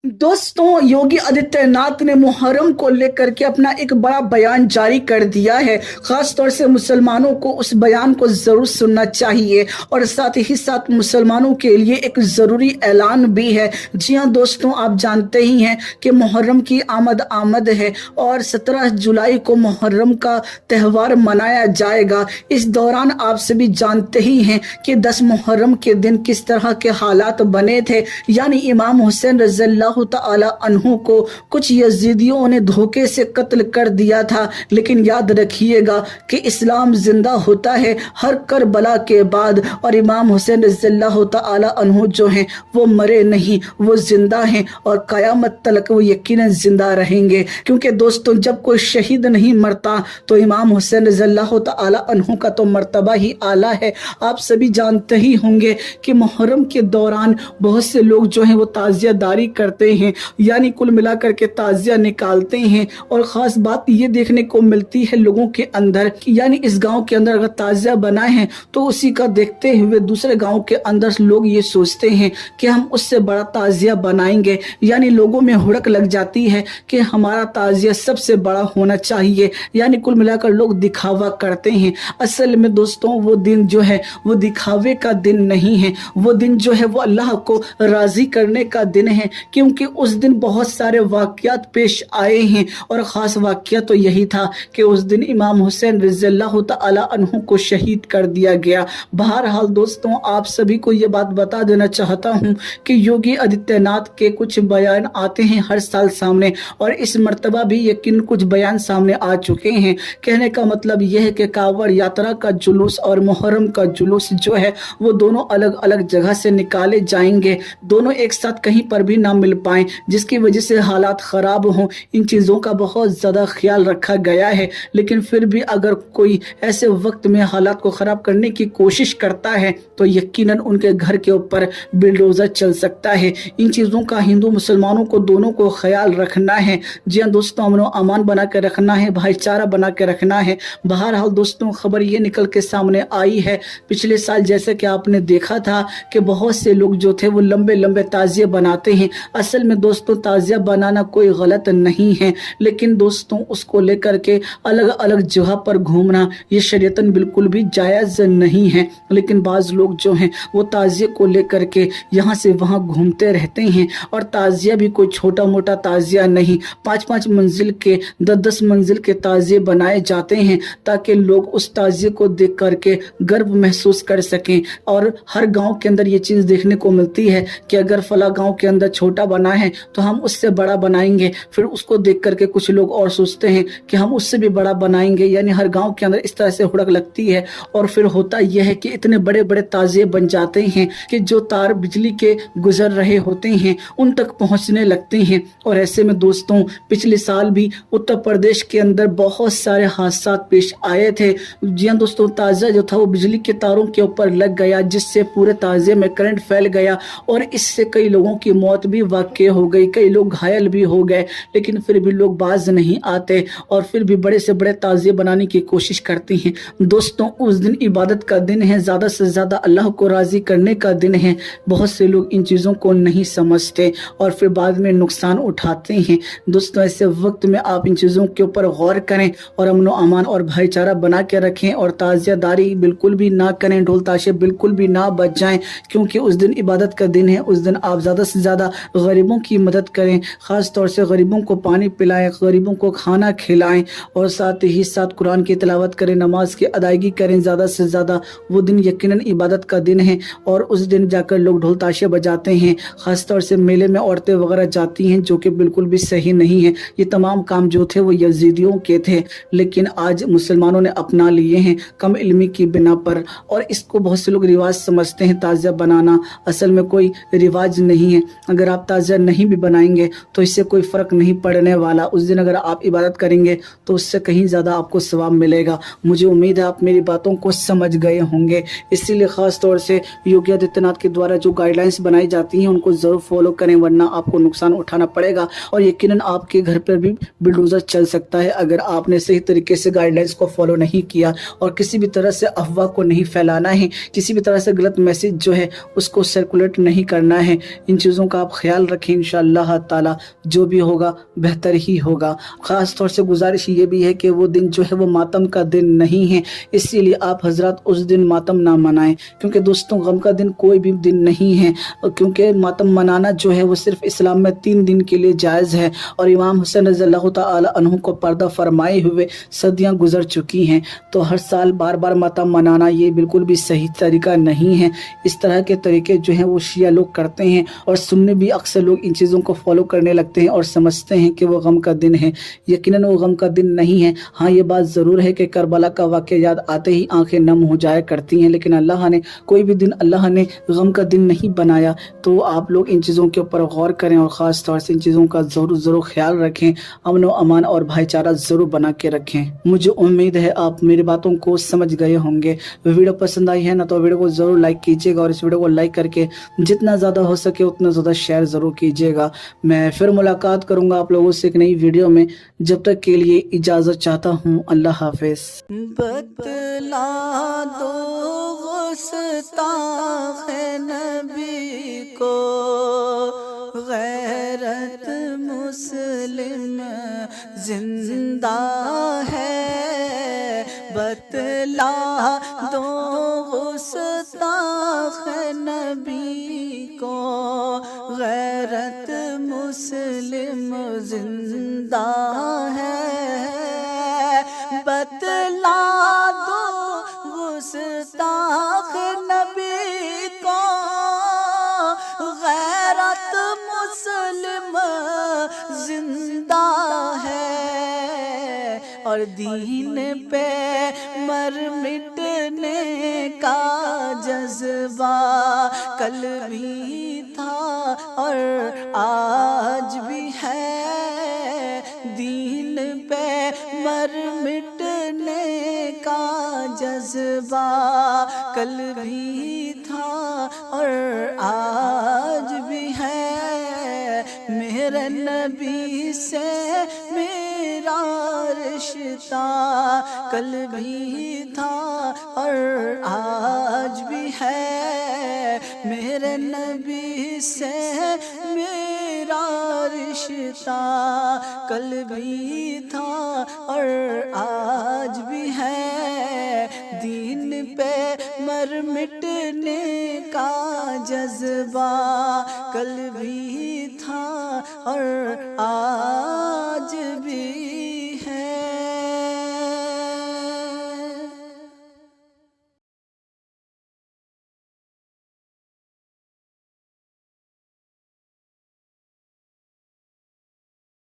दोस्तों, योगी आदित्यनाथ ने मुहर्रम को लेकर के अपना एक बड़ा बयान जारी कर दिया है। खास तौर से मुसलमानों को उस बयान को जरूर सुनना चाहिए और साथ ही साथ मुसलमानों के लिए एक जरूरी ऐलान भी है। जी हां दोस्तों, आप जानते ही हैं कि मुहर्रम की आमद है और 17 जुलाई को मुहर्रम का त्यौहार मनाया जाएगा। इस दौरान आप सभी जानते ही हैं कि 10 मुहर्रम के दिन किस तरह के हालात बने थे, यानी इमाम हुसैन रज़ियल्लाहु ताला अन्हु को कुछ यजीदियों ने धोखे से कत्ल कर दिया था। लेकिन याद रखिएगा कि इस्लाम जिंदा होता है हर करबला के बाद, और इमाम हुसैन रज़ियल्लाहु ताला अन्हु जो हैं वो मरे नहीं, वो जिंदा हैं और क़यामत तक वो यकीनन जिंदा रहेंगे। क्योंकि दोस्तों, जब कोई शहीद नहीं मरता तो इमाम हुसैन रज़ियल्लाहु ताला अन्हु का तो मर्तबा ही आला है। आप सभी जानते ही होंगे कि मुहर्रम के दौरान बहुत से लोग जो हैं वो ताज़ियादारी करते हैं, यानी कुल मिलाकर के ताज़िया निकालते हैं। और ख़ास बात ये देखने को मिलती है लोगों के अंदर कि यानी इस गांव के अंदर अगर ताज़िया बनाए हैं तो उसी का देखते हुए दूसरे गांव के अंदर लोग ये सोचते हैं कि हम उससे बड़ा ताज़िया बनाएंगे। यानी लोगों में हुड़क लग जाती है कि हमारा ताज़िया सबसे बड़ा होना चाहिए, यानी कुल मिलाकर लोग दिखावा करते हैं। असल में दोस्तों, वो दिन जो है वो दिखावे का दिन नहीं है, वो दिन जो है वो अल्लाह को राज़ी करने का दिन है। क्योंकि उस दिन बहुत सारे वाक़यात पेश आए हैं और ख़ास वाक़या तो यही था कि उस दिन इमाम हुसैन रज़ियल्लाहु ताला अन्हु को शहीद कर दिया गया। बहरहाल दोस्तों, आप सभी को ये बात बता देना चाहता हूँ कि योगी आदित्यनाथ के कुछ बयान आते हैं हर साल सामने, और इस मर्तबा भी यकीन कुछ बयान सामने आ चुके हैं। कहने का मतलब यह है कि कांवड़ यात्रा का जुलूस और मुहर्रम का जुलूस जो है वो दोनों अलग अलग जगह से निकाले जाएंगे, दोनों एक साथ कहीं पर भी ना मिल पाएं, जिसकी वजह से हालात ख़राब हों। इन चीज़ों का बहुत ज़्यादा ख्याल रखा गया है। लेकिन फिर भी अगर कोई ऐसे वक्त में हालात को ख़राब करने की कोशिश करता है तो यकीनन उनके घर के ऊपर बिल्डोज़र चल सकता है। इन चीज़ों का हिंदू मुसलमानों को दोनों को ख्याल रखना है। जी हाँ दोस्तों, अमन अमान बना के रखना है, भाईचारा बना के रखना है। बहरहाल दोस्तों, खबर ये निकल के सामने आई है, पिछले साल जैसे कि आपने देखा था कि बहुत से लोग जो थे वो लंबे लंबे ताज़िए बनाते हैं। असल में दोस्तों, ताज़िया बनाना कोई गलत नहीं है, लेकिन दोस्तों उसको लेकर के अलग अलग जगह पर घूमना ये शरीयतन बिल्कुल भी जायज़ नहीं है। लेकिन बाज़ लोग जो हैं वो ताज़िए को लेकर के यहाँ से वहाँ घूमते रहते हैं, और ताज़िया भी कोई छोटा मोटा ताज़िया नहीं, 5-5 मंजिल के 10-10 मंजिल के ताज़िए बनाए जाते हैं ताकि लोग उस ताज़िए को देख करके गर्व महसूस कर सकें। और हर गाँव के अंदर ये चीज़ देखने को मिलती है कि अगर फला गाँव के अंदर छोटा बना है तो हम उससे बड़ा बनाएंगे, फिर उसको देख करके कुछ लोग और सोचते हैं कि हम उससे भी बड़ा बनाएंगे। यानी हर गांव के अंदर इस तरह से हुड़क लगती है, और फिर होता यह है कि इतने बड़े बड़े ताज़िए बन जाते हैं कि जो तार बिजली के गुजर रहे होते हैं उन तक पहुंचने लगते हैं। और ऐसे में दोस्तों, पिछले साल भी उत्तर प्रदेश के अंदर बहुत सारे हादसा पेश आए थे। जी हाँ दोस्तों, ताज़िया जो था वो बिजली के तारों के ऊपर लग गया, जिससे पूरे ताज़िए में करंट फैल गया और इससे कई लोगों की मौत भी वाक़ई हो गई, कई लोग घायल भी हो गए। लेकिन फिर भी लोग बाज नहीं आते और फिर भी बड़े से बड़े ताज़िए बनाने की कोशिश करते हैं। दोस्तों, उस दिन इबादत का दिन है, ज़्यादा से ज़्यादा अल्लाह को राज़ी करने का दिन है। बहुत से लोग इन चीज़ों को नहीं समझते और फिर बाद में नुकसान उठाते हैं। दोस्तों, ऐसे वक्त में आप इन चीज़ों के ऊपर गौर करें और अमन अमान और भाईचारा बना के रखें, और ताज़ियादारी बिल्कुल भी ना करें, ढोल ताशे बिल्कुल भी ना बजाएं, क्योंकि उस दिन इबादत का दिन है। उस दिन आप ज़्यादा से ज़्यादा गरीबों की मदद करें, ख़ास तौर से गरीबों को पानी पिलाएं, गरीबों को खाना खिलाएं, और साथ ही साथ कुरान की तिलावत करें, नमाज की अदायगी करें ज़्यादा से ज़्यादा। वो दिन यकीनन इबादत का दिन है और उस दिन जाकर लोग ढोल ताशे बजाते हैं, ख़ास तौर से मेले में औरतें वगैरह जाती हैं, जो कि बिल्कुल भी सही नहीं है। ये तमाम काम जो थे वो यजीदियों के थे, लेकिन आज मुसलमानों ने अपना लिए हैं कम इल्मी की बिना पर, और इसको बहुत से लोग रिवाज समझते हैं। ताज़िया बनाना असल में कोई रिवाज नहीं है। अगर आप ताज़िया नहीं भी बनाएंगे तो इससे कोई फ़र्क नहीं पड़ने वाला। उस दिन अगर आप इबादत करेंगे तो उससे कहीं ज़्यादा आपको सवाब मिलेगा। मुझे उम्मीद है आप मेरी बातों को समझ गए होंगे। इसीलिए ख़ास तौर से योगी आदित्यनाथ के द्वारा जो गाइडलाइंस बनाई जाती हैं उनको ज़रूर फॉलो करें, वरना आपको नुकसान उठाना पड़ेगा और यकीनन आपके घर पर भी बिल्डोज़र चल सकता है अगर आपने सही तरीके से गाइडलाइंस को फॉलो नहीं किया। और किसी भी तरह से अफवाह को नहीं फैलाना है, किसी भी तरह से गलत मैसेज जो है उसको सर्कुलेट नहीं करना है। इन चीज़ों का आप ख्याल رکھیں, इंशाअल्लाह ताला जो भी होगा बेहतर ही होगा. ख़ास तौर से गुजारिश ये भी है कि वो दिन जो है वो मातम का दिन नहीं है, इसीलिए आप हजरत उस दिन मातम ना मनाएं, क्योंकि दोस्तों गम का दिन कोई भी दिन नहीं है, क्योंकि मातम मनाना जो है वो सिर्फ इस्लाम में 3 दिन के लिए जायज़ है और इमाम हुसैन रज़ियल्लाहु ताला अन्हु को पर्दा फरमाए हुए सदियां गुजर चुकी हैं. तो हर साल बार बार मातम मनाना ये बिल्कुल भी सही तरीका नहीं है. इस तरह के तरीके जो हैं वो शिया लोग करते हैं और सुन्नी भी अक्सर लोग इन चीज़ों को फॉलो करने लगते हैं और समझते हैं कि वो गम का दिन है. यकीनन वो गम का दिन नहीं है. हाँ, ये बात ज़रूर है कि करबला का वाक़या याद आते ही आंखें नम हो जाया करती हैं, लेकिन अल्लाह ने कोई भी दिन अल्लाह ने गम का दिन नहीं बनाया. तो आप लोग इन चीज़ों के ऊपर गौर करें और ख़ास तौर से इन चीज़ों का ज़रूर ख्याल रखें. अमन व अमान और भाईचारा ज़रूर बना के रखें. मुझे उम्मीद है आप मेरी बातों को समझ गए होंगे. वीडियो पसंद आई है ना तो वीडियो को ज़रूर लाइक कीजिएगा और इस वीडियो को लाइक करके जितना ज़्यादा हो सके उतना ज़्यादा शेयर ज़रूर कीजिएगा. मैं फिर मुलाकात करूँगा आप लोगों से एक नई वीडियो में. जब तक के लिए इजाज़त चाहता हूँ. अल्लाह हाफिज़. बतला दो गुस्ताखे नबी को, गैरत मुस्लिम जिंदा है. बतला दो गुस्ताखे नबी को, गैरत मुस्लिम जिंदा है. बतला दो गुस्ताख नबी को, गैरत मुस्लिम जिंदा है. और दीन पे मर मिटने का जज्बा कल भी था और आज भी है. दीन पे मर मिटने का जज्बा कल भी था और आज भी है. मेरे नबी से मेरा रिश्ता कल भी था और आज भी है. मेरे नबी से मेरा रिश्ता कल भी था और आज भी है. दीन पे मर मिटने का जज्बा कल भी था और आज